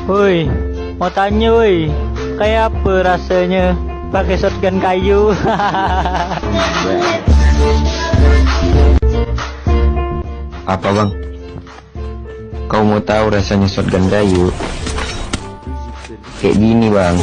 Woi, mau tanya woi, kayak apa rasanya pakai shotgun kayu? Apa bang? Kau mau tahu rasanya shotgun kayu? Kayak gini bang.